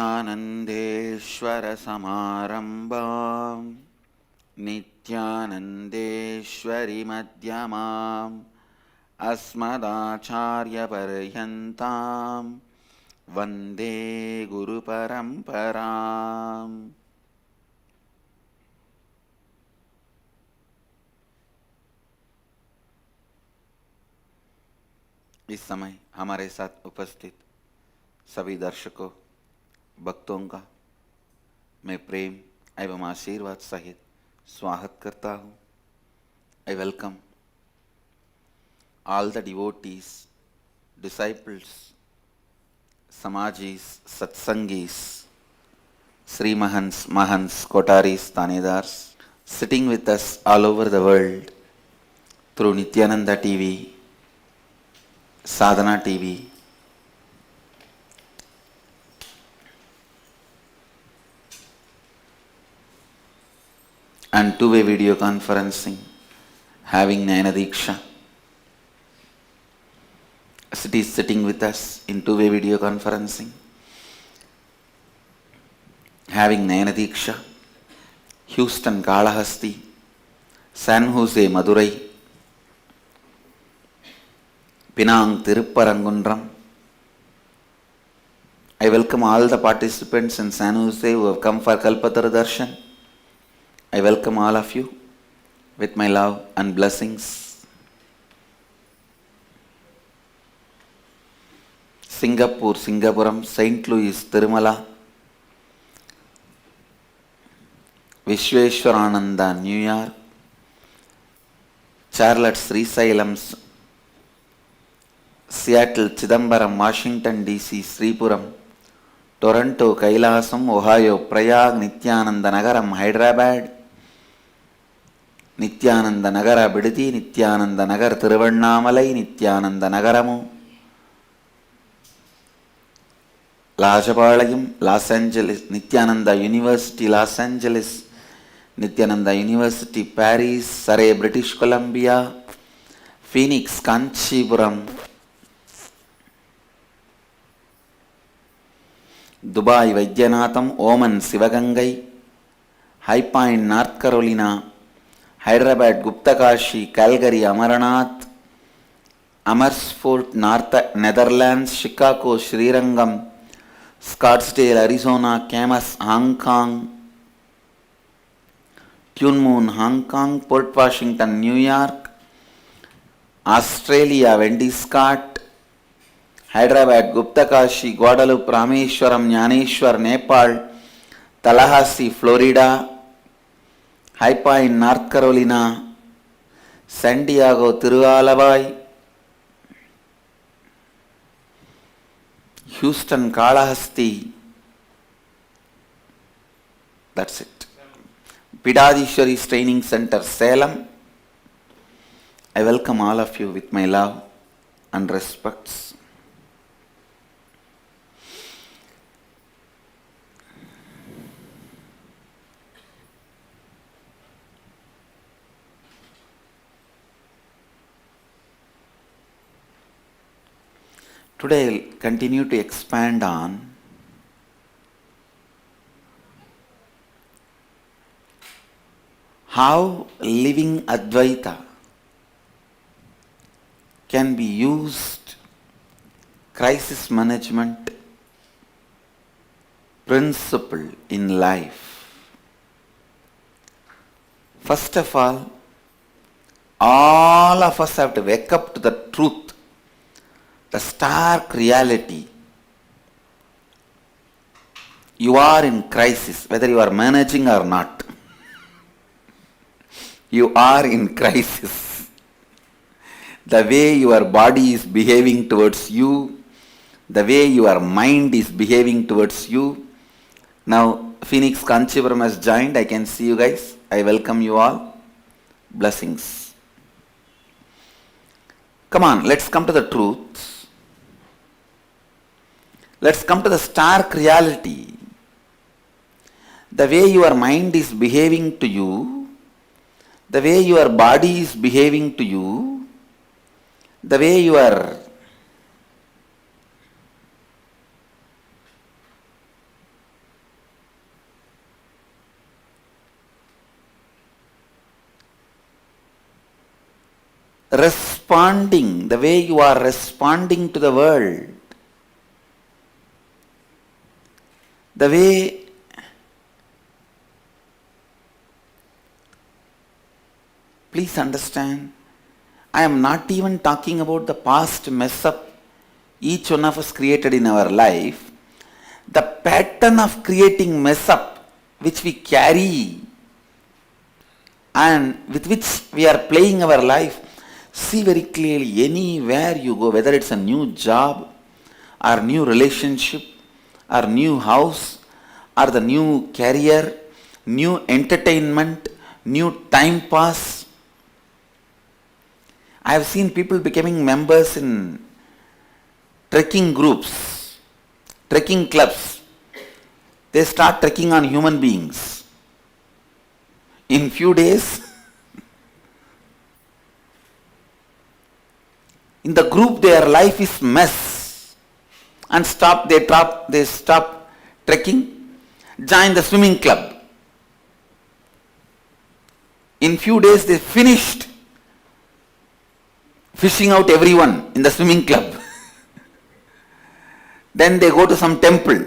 विद्यानन्देश्वरसमारम्भां नित्यानन्देश्वरिमध्यमाम् अस्मदाचार्यपर्यन्तां वन्दे गुरुपरम्पराम्। इस समय हमारे साथ उपस्थित सभी दर्शकों, भक्तों का मैं प्रेम एवं आशीर्वाद सहित स्वागत करता हूँ। I welcome all the devotees, disciples, Samajis, Satsangis, Sri Mahants, Mahants, Kotaris, Tanedars, sitting with us all over the world through Nityananda TV, Sadhana TV, and two-way video conferencing, having Nayana Diksha. Cities sitting with us in two-way video conferencing, having Nayana Diksha, Houston Kalahasti, San Jose Madurai, Penang Tirupparangundram. I welcome all the participants in San Jose who have come for Kalpatara Darshan. I welcome all of you with my love and blessings. Singapore, Singapuram, St. Louis, Tirumala, Vishweshwarananda, New York, Charlotte, Srisailam, Seattle, Chidambaram, Washington DC, Sripuram, Toronto, Kailasam, Ohio, Prayag, Nityananda Nagaram, Hyderabad, Nityananda Nagara Bidati, Nityananda Nagar Tiruvannamalai, Nityananda Nagaramu, Lajapalayam, Los Angeles, Nityananda University, Los Angeles, Nityananda University, Paris, Surrey, British Columbia, Phoenix, Kanchipuram, Dubai, Vaidyanathan, Oman, Sivagangai, High Point, North Carolina, Hyderabad, Guptakashi, Calgary, Amaranath, Amersfoort, Netherlands, Chicago, Srirangam, Scottsdale, Arizona, Camas, Hong Kong, Tune Moon, Hong Kong, Port Washington, New York, Australia, Wendy Scott, Hyderabad, Guptakashi, Guadalupe, Rameshwaram, Jnaneshwar, Nepal, Tallahassee, Florida, High Point, North Carolina, San Diego, Tiruvallavai, Houston, Kalahasti. That's it. Pidadishwari's Training Center, Salem. I welcome all of you with my love and respects. Today I'll continue to expand on how living Advaita can be used crisis management principle in life. First of all of us have to wake up to the truth, the stark reality. You are in crisis, whether you are managing or not. You are in crisis. The way your body is behaving towards you, the way your mind is behaving towards you. Now, Phoenix Kanchipuram has joined. I can see you guys. I welcome you all. Blessings. Come on, let's come to the truth. Let's come to the stark reality. The way your mind is behaving to you, the way your body is behaving to you, the way your responding, the way you are responding to the world, the way please understand, I am not even talking about the past mess up each one of us created in our life. The pattern of creating mess up which we carry and with which we are playing our life, see very clearly anywhere you go, whether it's a new job or new relationship or new house or the new career, new entertainment, new time pass. I have seen people becoming members in trekking groups, trekking clubs. They start trekking on human beings. In few days, in the group their life is mess and they stop trekking, join the swimming club. In few days they finished fishing out everyone in the swimming club. Then they go to some temple,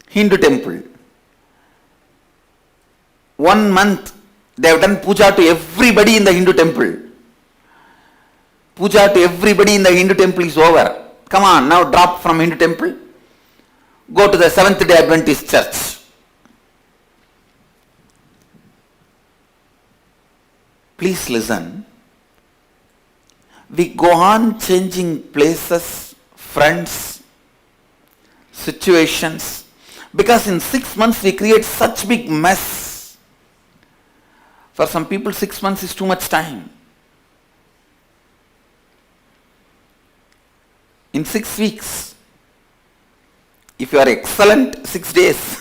Hindu temple. 1 month they have done puja to everybody in the Hindu temple. Puja to everybody in the Hindu temple is over. Come on, now drop from Hindu temple. Go to the Seventh-day Adventist church. Please listen. We go on changing places, friends, situations, because in 6 months we create such big mess. For some people 6 months is too much time. In 6 weeks, if you are excellent, 6 days.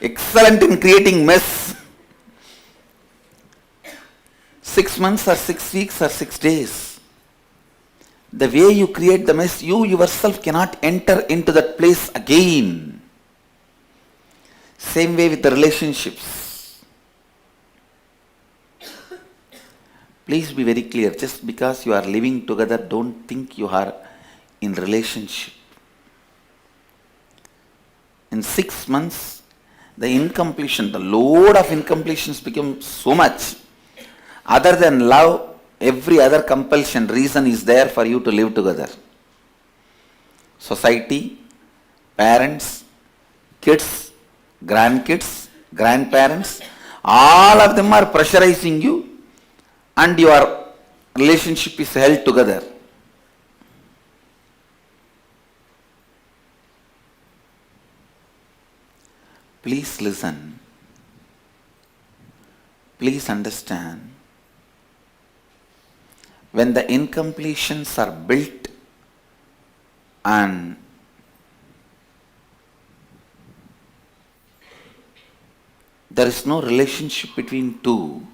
Excellent in creating mess. 6 months or 6 weeks or 6 days. The way you create the mess, you yourself cannot enter into that place again. Same way with the relationships. Please be very clear. Just because you are living together, don't think you are in relationship. In 6 months, the incompletion, the load of incompletions become so much. Other than love, every other compulsion, reason is there for you to live together. Society, parents, kids, grandkids, grandparents, all of them are pressurizing you and your relationship is held together. Please listen. Please understand. When the incompletions are built and there is no relationship between two,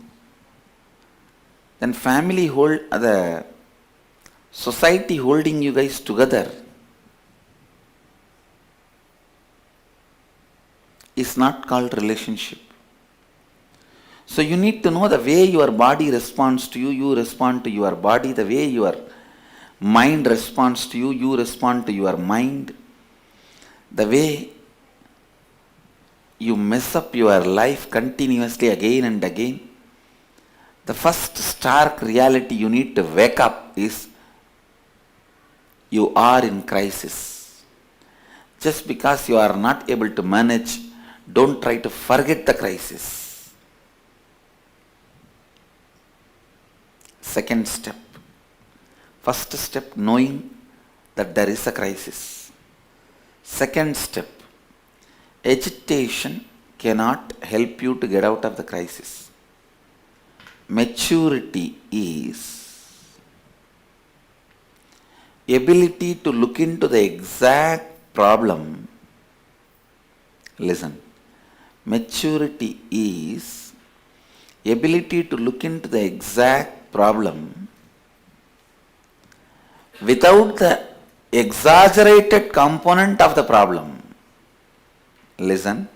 then family the society holding you guys together is not called relationship. So you need to know the way your body responds to you, you respond to your body. The way your mind responds to you, you respond to your mind. The way you mess up your life continuously again and again. The first stark reality you need to wake up is you are in crisis. Just because you are not able to manage, don't try to forget the crisis. Second step. First step, knowing that there is a crisis. Second step, agitation cannot help you to get out of the crisis. Maturity is ability to look into the exact problem. Listen. Maturity is ability to look into the exact problem without the exaggerated component of the problem. Listen.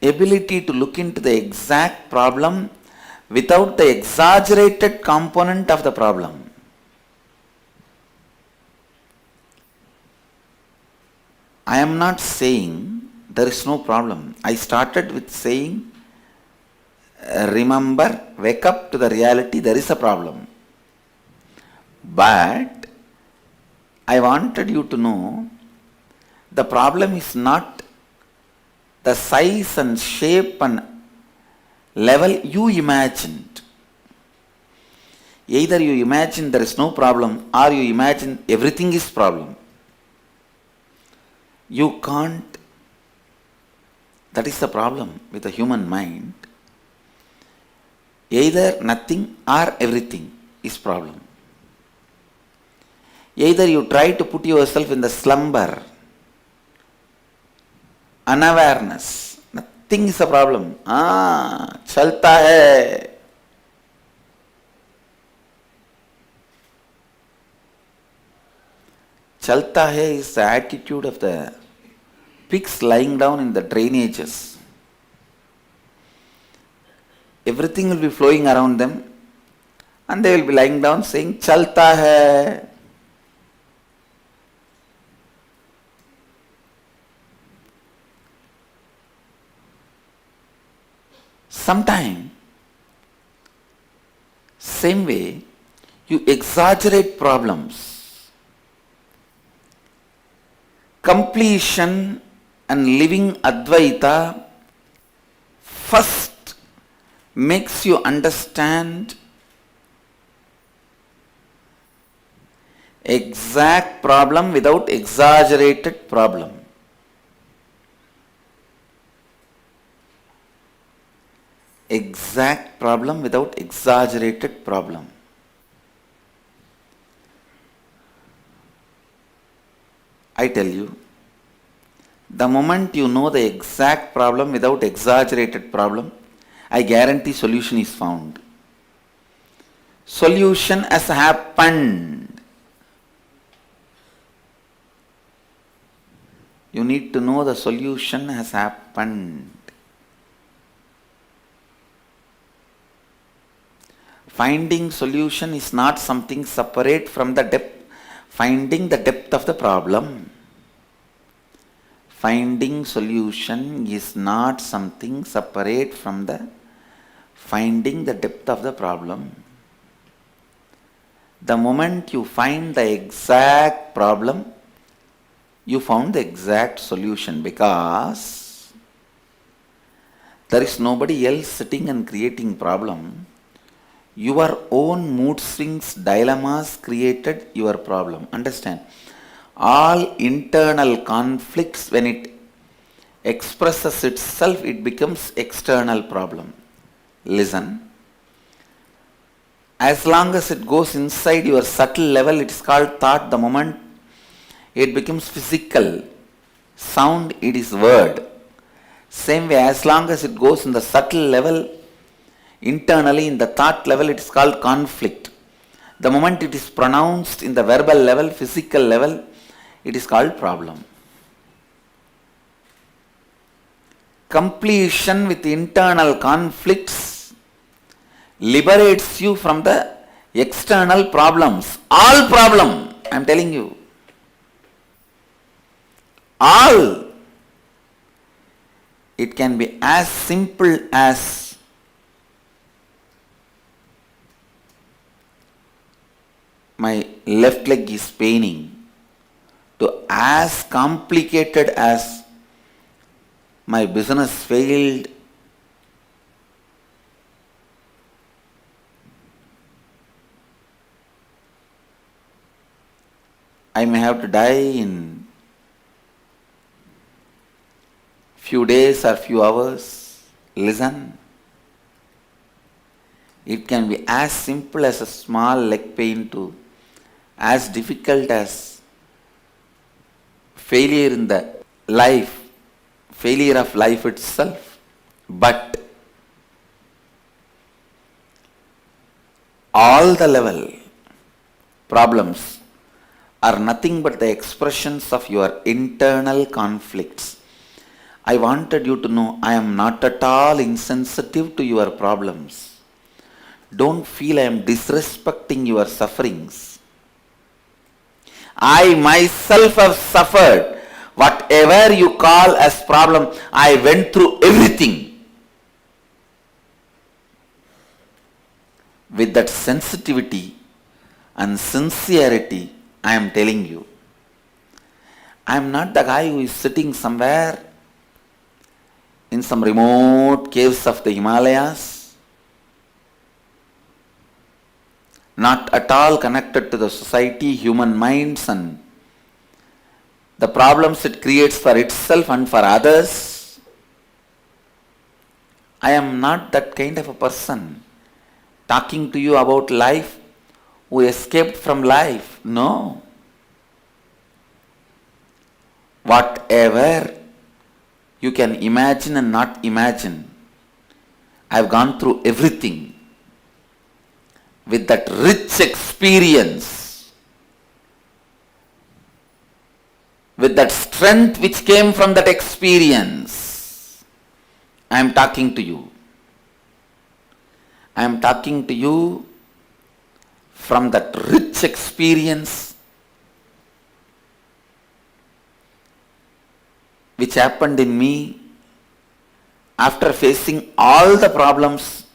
ability to look into the exact problem without the exaggerated component of the problem. I am not saying there is no problem. I started with saying, remember, wake up to the reality, there is a problem. But I wanted you to know the problem is not the size and shape and level you imagined. Either you imagine there is no problem or you imagine everything is problem. You can't. That is the problem with the human mind. Either nothing or everything is problem. Either you try to put yourself in the slumber, unawareness, nothing is a problem. Chalta hai. Chalta hai is the attitude of the pigs lying down in the drainages. Everything will be flowing around them and they will be lying down saying, Chalta hai. Sometime, same way, you exaggerate problems. Completion and living Advaita first makes you understand exact problem without exaggerated problem. Exact problem without exaggerated problem. I tell you, the moment you know the exact problem without exaggerated problem, I guarantee solution is found. Solution has happened. You need to know the solution has happened. Finding solution is not something separate from the depth. Finding the depth of the problem. Finding solution is not something separate from the finding the depth of the problem. The moment you find the exact problem, you found the exact solution, because there is nobody else sitting and creating problem. Your own mood swings, dilemmas created your problem. Understand? All internal conflicts, when it expresses itself, it becomes external problem. Listen. As long as it goes inside your subtle level, it is called thought. The moment it becomes physical, sound, it is word. Same way, as long as it goes in the subtle level, internally in the thought level, it is called conflict. The moment it is pronounced in the verbal level, physical level, it is called problem. Completion with internal conflicts liberates you from the external problems. All problem, I am telling you. All. It can be as simple as my left leg is paining, to as complicated as my business failed, I may have to die in few days or few hours. Listen. It can be as simple as a small leg pain to as difficult as failure in the life, failure of life itself. But all the level problems are nothing but the expressions of your internal conflicts. I wanted you to know I am not at all insensitive to your problems. Don't feel I am disrespecting your sufferings. I myself have suffered. Whatever you call as problem, I went through everything. With that sensitivity and sincerity, I am telling you. I am not the guy who is sitting somewhere in some remote caves of the Himalayas, not at all connected to the society, human minds, and the problems it creates for itself and for others. I am not that kind of a person talking to you about life who escaped from life. No. Whatever you can imagine and not imagine, I have gone through everything with that rich experience, with that strength which came from that experience. I am talking to you. I am talking to you from that rich experience which happened in me after facing all the problems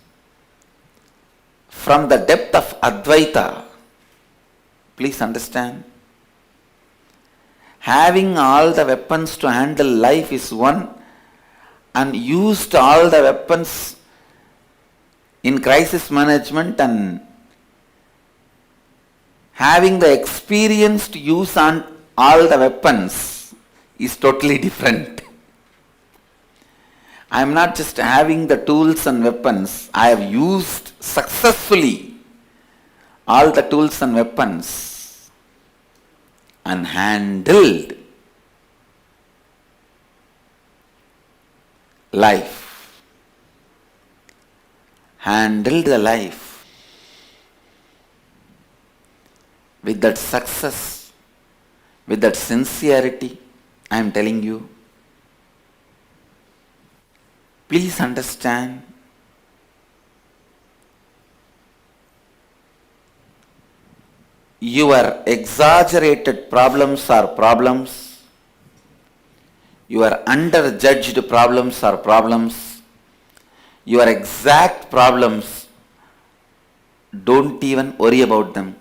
from the depth of Advaita. Please understand. Having all the weapons to handle life is one, and used all the weapons in crisis management and having the experience to use on all the weapons is totally different. I am not just having the tools and weapons. I have used successfully all the tools and weapons and handled life. Handled the life with that success, with that sincerity. I am telling you, please understand, your exaggerated problems are problems, your underjudged problems are problems, your exact problems, don't even worry about them.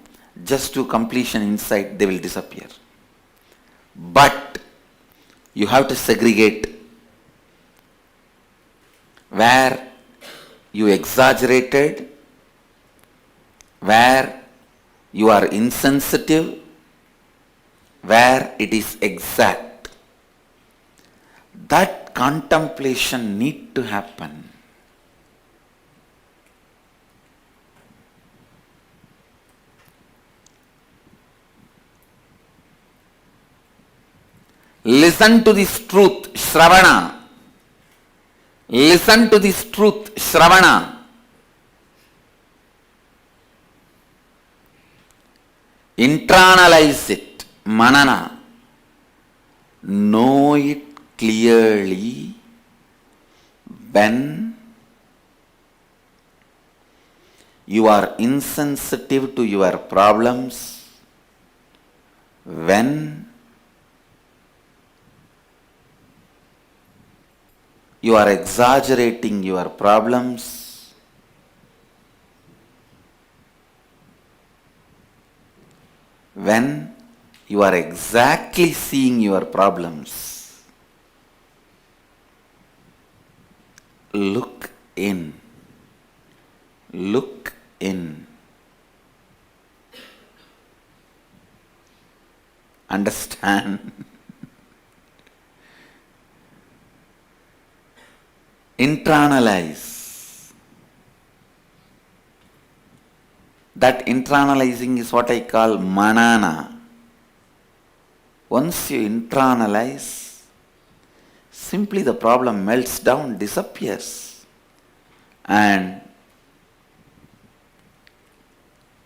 Just to completion inside, they will disappear. But you have to segregate where you exaggerated, where you are insensitive, where it is exact. That contemplation need to happen. Listen to this truth, Shravana. Listen to this truth, Shravana. Internalize it, Manana. Know it clearly when you are insensitive to your problems, when you are exaggerating your problems, when you are exactly seeing your problems. Look in. Look in. Understand? Internalize. That internalizing is what I call manana. Once you internalize, simply the problem melts down, disappears, and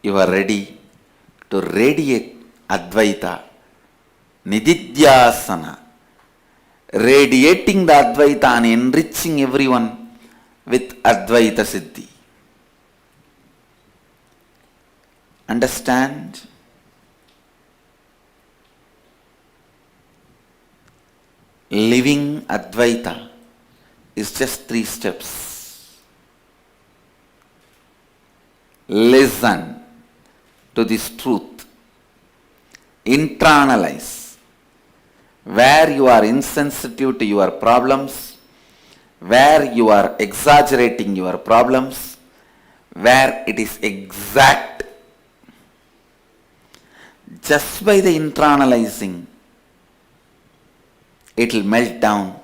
you are ready to radiate Advaita, Nididhyasana, radiating the Advaita and enriching everyone with Advaita Siddhi. Understand? Living Advaita is just 3 steps. Listen to this truth. Internalize. Where you are insensitive to your problems, where you are exaggerating your problems, where it is exact. Just by the internalizing, it will melt down.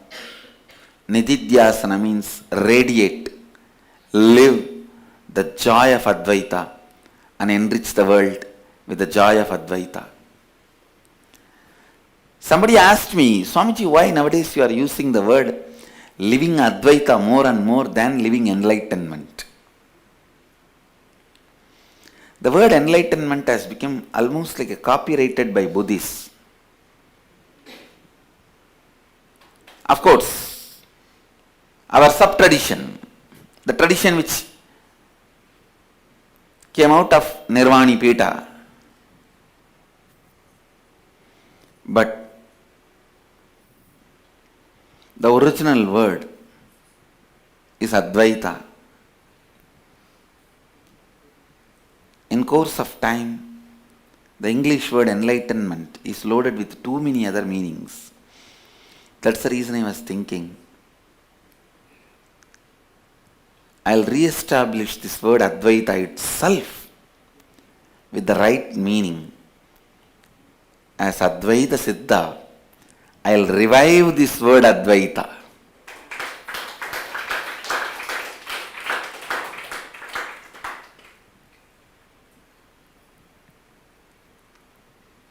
Nididhyasana means radiate, live the joy of Advaita and enrich the world with the joy of Advaita. Somebody asked me, Swamiji, why nowadays you are using the word living Advaita more and more than living enlightenment? The word enlightenment has become almost like a copyrighted by Buddhists. Of course, our sub-tradition, the tradition which came out of Nirvani Pita, but the original word is Advaita. In course of time, the English word enlightenment is loaded with too many other meanings. That's the reason I was thinking, I'll re-establish this word Advaita itself with the right meaning. As Advaita Siddha, I'll revive this word Advaita.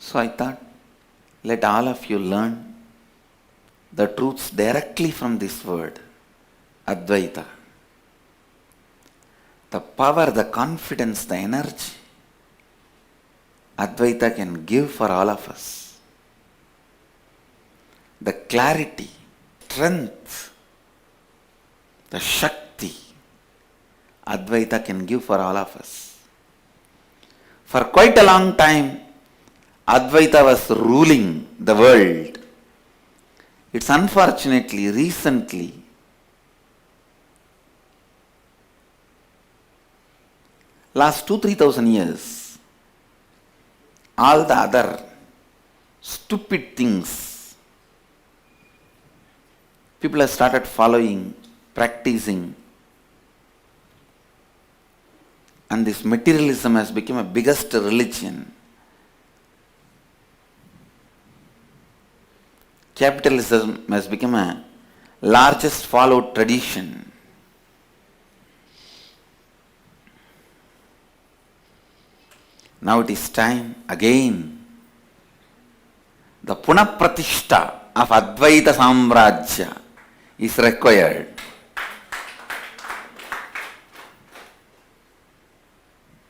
So I thought, let all of you learn the truths directly from this word, Advaita. The power, the confidence, the energy Advaita can give for all of us. The clarity, strength, the Shakti Advaita can give for all of us. For quite a long time, Advaita was ruling the world. It's unfortunately, recently, last 2,000-3,000 years, all the other stupid things people have started following, practicing, and this materialism has become a biggest religion. Capitalism has become a largest followed tradition. Now it is time again. The Punapratishta of Advaita Samrajya is required.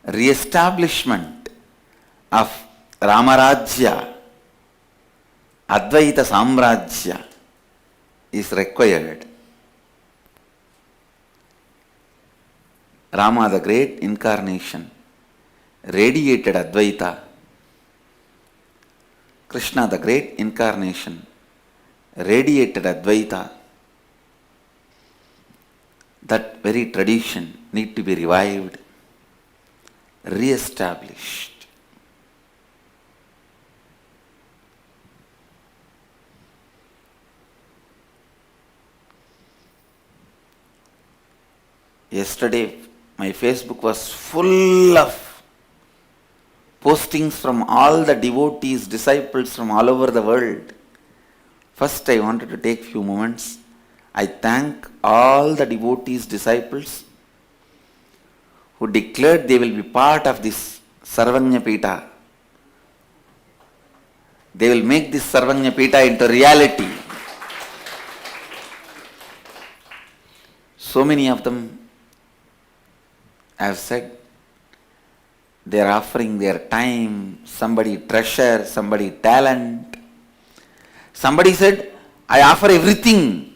Re-establishment of Ramarajya, Advaita Samrajya is required. Rama, the great incarnation, radiated Advaita. Krishna, the great incarnation, radiated Advaita. That very tradition need to be revived, re-established. Yesterday, my Facebook was full of postings from all the devotees, disciples from all over the world. First, I wanted to take few moments. I thank all the devotees, disciples who declared they will be part of this Sarvanya Pita. They will make this Sarvanya Pita into reality. So many of them have said they are offering their time, somebody treasure, somebody talent. Somebody said, I offer everything.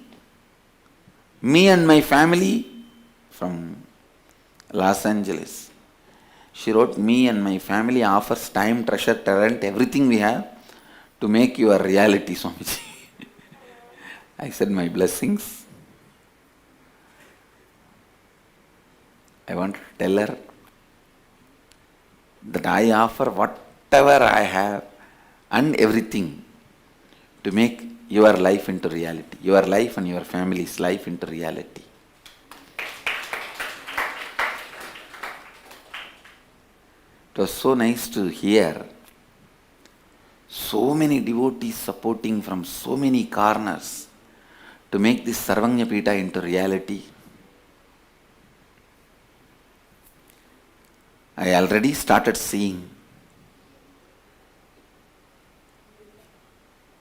Me and my family from Los Angeles. She wrote, me and my family offers time, treasure, talent, everything we have to make you a reality, Swamiji. I said, my blessings. I want to tell her that I offer whatever I have and everything to make your life into reality, your life and your family's life into reality. It was so nice to hear so many devotees supporting from so many corners to make this Sarvajñapita into reality. I already started seeing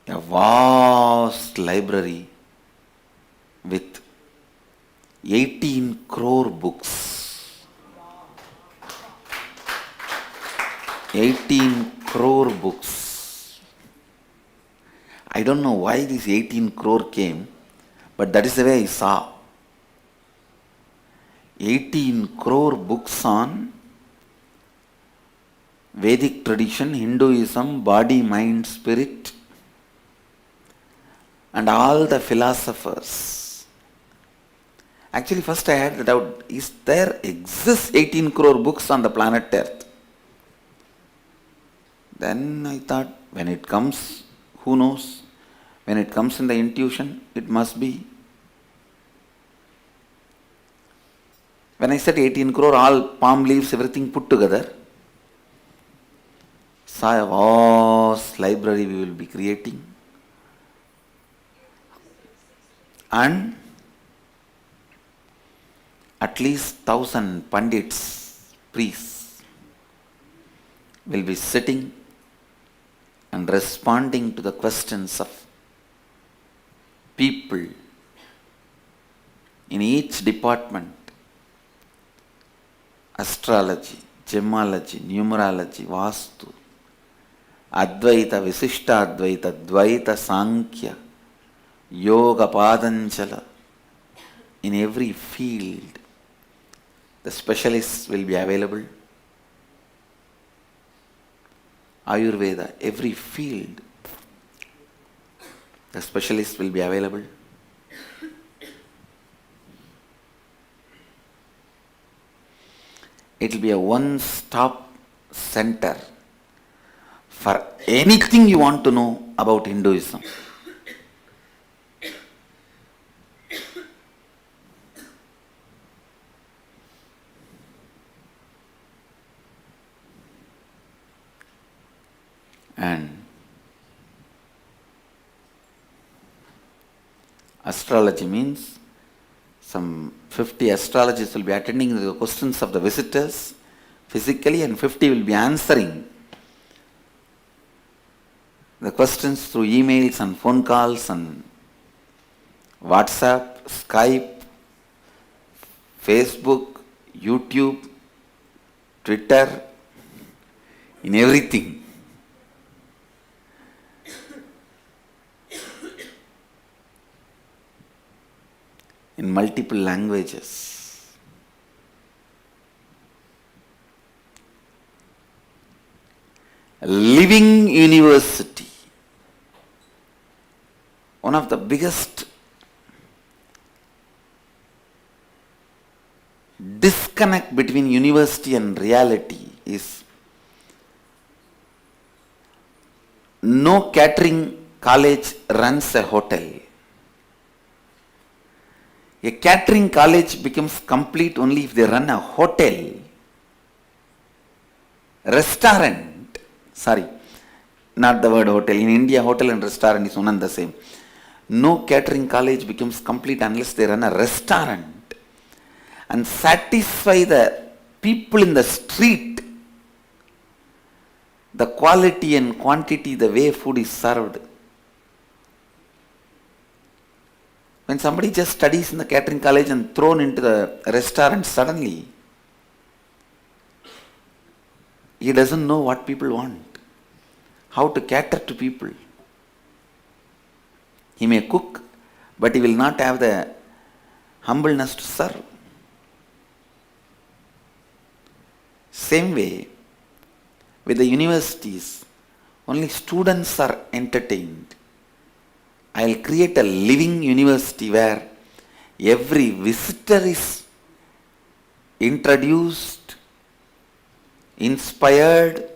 a vast library with 18 crore books. 18 crore books. I don't know why this 18 crore came, but that is the way I saw. 18 crore books on Vedic tradition, Hinduism, body, mind, spirit, and all the philosophers. Actually, first I had the doubt, is there exists 18 crore books on the planet Earth? Then I thought, when it comes, who knows? When it comes in the intuition, it must be. When I said 18 crore, all palm leaves, everything put together, saw a vast library we will be creating. And at least 1,000 pandits, priests, will be sitting and responding to the questions of people in each department: astrology, gemology, numerology, vastu, Advaita, Visishta Advaita, Dvaita, Sankhya, Yoga, Padanjala. In every field, the specialists will be available. Ayurveda, every field, the specialists will be available. It will be a one-stop center for anything you want to know about Hinduism. And astrology means some 50 astrologers will be attending the questions of the visitors physically, and 50 will be answering the questions through emails and phone calls and WhatsApp, Skype, Facebook, YouTube, Twitter, in everything. In multiple languages. A living university. One of the biggest disconnect between university and reality is no catering college runs a hotel. A catering college becomes complete only if they run a hotel, restaurant. Sorry, not the word hotel. In India, hotel and restaurant is one and the same. No catering college becomes complete unless they run a restaurant and satisfy the people in the street, the quality and quantity, the way food is served. When somebody just studies in the catering college and thrown into the restaurant suddenly, he doesn't know what people want, how to cater to people. He may cook, but he will not have the humbleness to serve. Same way, with the universities, only students are entertained. I will create a living university where every visitor is introduced, inspired.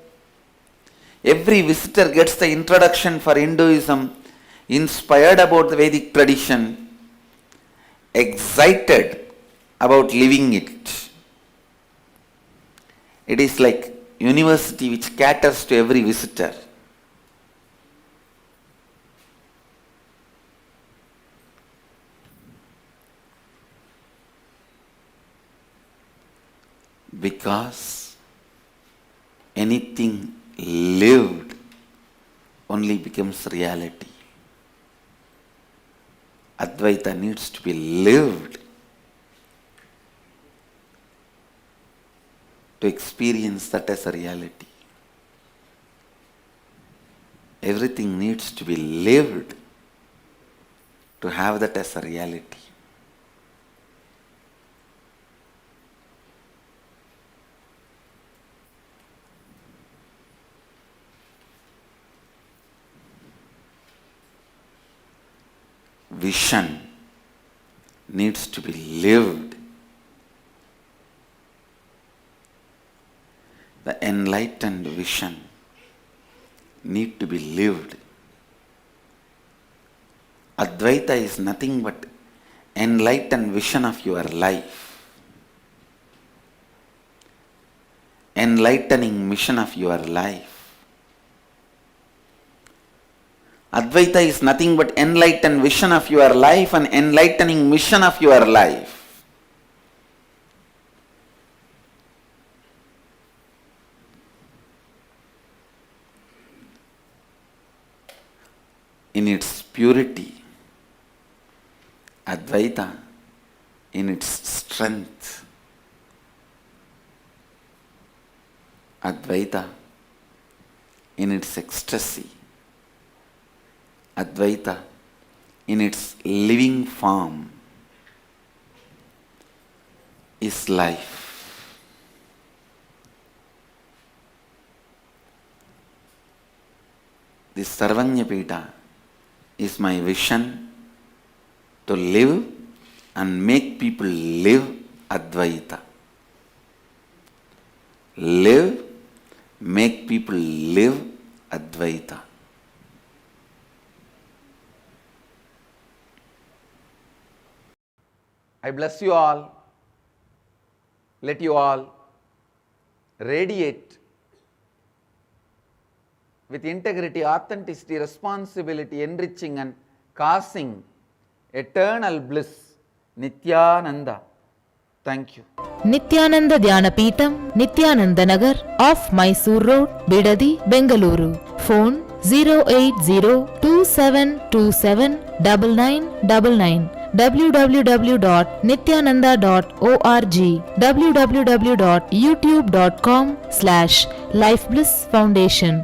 Every visitor gets the introduction for Hinduism, inspired about the Vedic tradition, excited about living it. It is like university which caters to every visitor. Because anything lived only becomes reality. Advaita needs to be lived to experience that as a reality. Everything needs to be lived to have that as a reality. Vision needs to be lived. The enlightened vision need to be lived. Advaita is nothing but enlightened vision of your life. Enlightening mission of your life. Advaita is nothing but enlightened vision of your life and enlightening mission of your life. In its purity, Advaita in its strength, Advaita in its ecstasy, Advaita in its living form is life. This Sarvanyapita is my vision to live and make people live Advaita. Live, make people live Advaita. I bless you all. Let you all radiate with integrity, authenticity, responsibility, enriching and causing eternal bliss. Nityananda. Thank you. Nityananda Dhyanapītam, Nityananda Nagar, off Mysore Road, Bidadi, Bengaluru. Phone 08027279999. www.nityananda.org, www.youtube.com/Life Bliss Foundation.